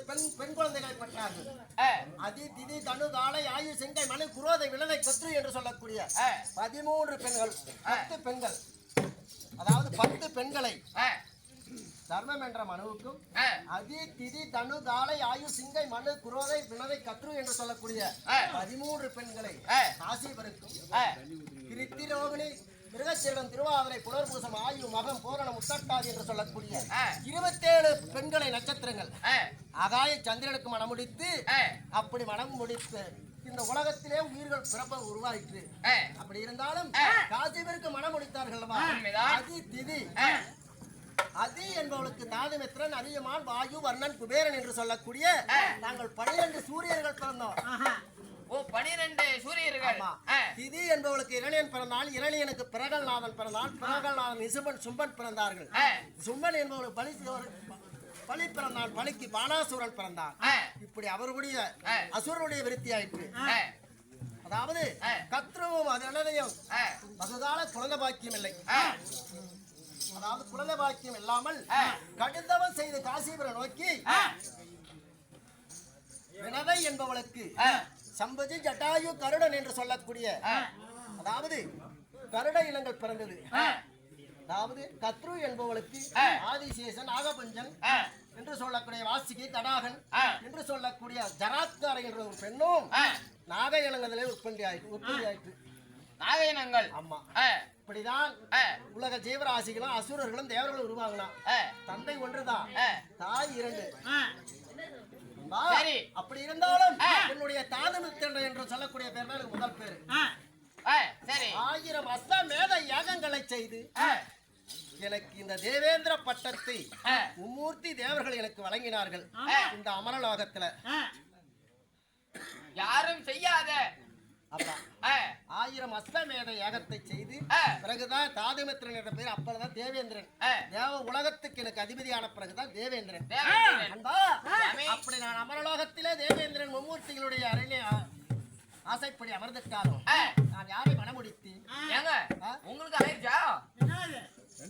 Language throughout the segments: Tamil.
பெண் குழந்தைகளை பெற்றார்கள். அதி திதி தனு காலை ஆயு செங்கை மனு குரோதை விலதை கற்று என்று சொல்லக்கூடிய 13 பெண்கள் 10 பெண்கள், அதாவது 10 பெண்களை தர்மம் என்ற மனுவுக்கும் அதி திதி தனு காலை ஆயு சிங்கை மனு குரோதை வினதை கற்று என்று சொல்லக்கூடிய 13 பெண்களை காசிபருக்கும் திருத்திரோகிணி மிருகச்சீடம் திருவாதிரை புனர்பூசம் ஆயு மகம் பூரணம் உத்தட்டாதி என்று சொல்லக்கூடிய 27 பெண்களை நட்சத்திரங்கள் ஆகாய சந்திரனுக்கு மனம் முடித்து அப்படி மனம் முடித்து இந்த உலகத்திலே உயிர்கள் பிறப்ப உருவாயிற்று. அப்படி இருந்தாலும் காசிபருக்கு மனம் முடித்தார்கள். அதி திதி அதி என்பவளுக்கு தாதுமித்திரன் அதியமான் வாயு வர்ணன் குபேரன் என்று சொல்லக்கூடிய நாங்கள் 12 சூரியர்கள் பிறந்தோம். 12 சூரியர்கள். திதி என்பவளுக்கு இரணியன் பிறந்தான், இரணியனுக்கு பிரகல்நாதன் பிறந்தான், பிரகல்நாதன் இசும்பன் சும்பன் பிறந்தார்கள். சும்பன் என்பவளுக்கு பலி பிறந்தான், பலிக்கு பானாசூரன் பிறந்தான். இப்படி அவருடைய அசுரனுடைய விருத்தி ஆயிற்று. அதாவது கத்ருவும் அதனையும் பகுகால குழந்தை பாக்கியம் இல்லை. அதாவது குழந்தை பாக்கியம் இல்லாமல் கடுந்தவம் செய்து காசிபுரம் நோக்கி வினதை என்பவளுக்கு சம்பதி ஜட்டாயு கருடன் என்று சொல்லக்கூடிய அதாவது கருட இனங்கள் பிறந்தது. அதாவது கத்ரு என்பவளுக்கு ஆதிசேஷன் ஆகபஞ்சன் என்று சொல்லக்கூடிய வாசிகை தடாகன் என்று சொல்லக்கூடிய ஜராத்காரை என்ற ஒரு பெண்ணும் நாக இனங்களிலே உற்பத்தி ஆயிற்று. நாக இனங்கள். ஆமா, இப்படிதான் உலக ஜீவராசிகளும் அசுரர்களும் தேவர்களும் உருவாகலாம். தந்தை ஒன்றுதான், தாய் 2. அப்படி இருந்தாலும் என்னுடைய தாதுமித்திரன் என்று சொல்லக்கூடிய பேர் தான் முதல் பேரு. 1000 அஸ்வமேத யாகங்களை செய்து எனக்கு இந்த தேவேந்திர பட்டத்தை மும்மூர்த்தி தேவர்கள் எனக்கு வழங்கினார்கள். இந்த அமரலோகத்துல யாரும் செய்யாத 1000 அஸ்வமேத யாகத்தை செய்து பிறகுதான் தாதுமித்திரன் என்ற பேர். அப்பதான் தேவேந்திரன். தேவ உலகத்துக்கு எனக்கு அதிபதியான பிறகுதான் தேவேந்திரன். அப்படி நான் அமரலோகத்திலே தேவேந்திரன் மும்மூர்த்திகளுடைய அரணை ஆசைப்படி அமர்ந்துட்டாலும் நான் யாரை மனமுடித்து உங்களுக்கு அழைச்சா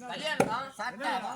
கல்யாணம் சாப்பிட்டாவா?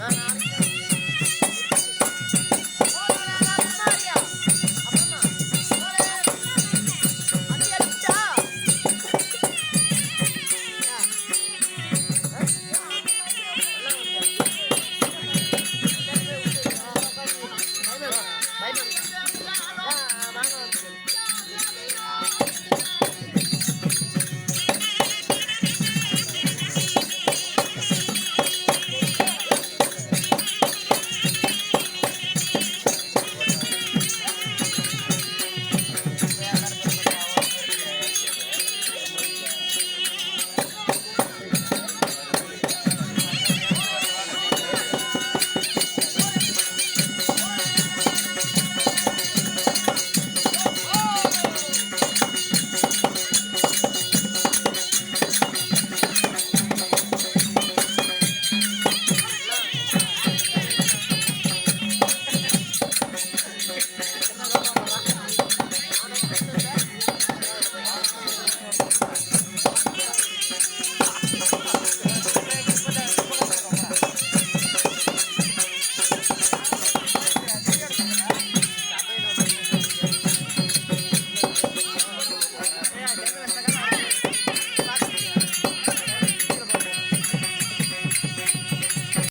நான்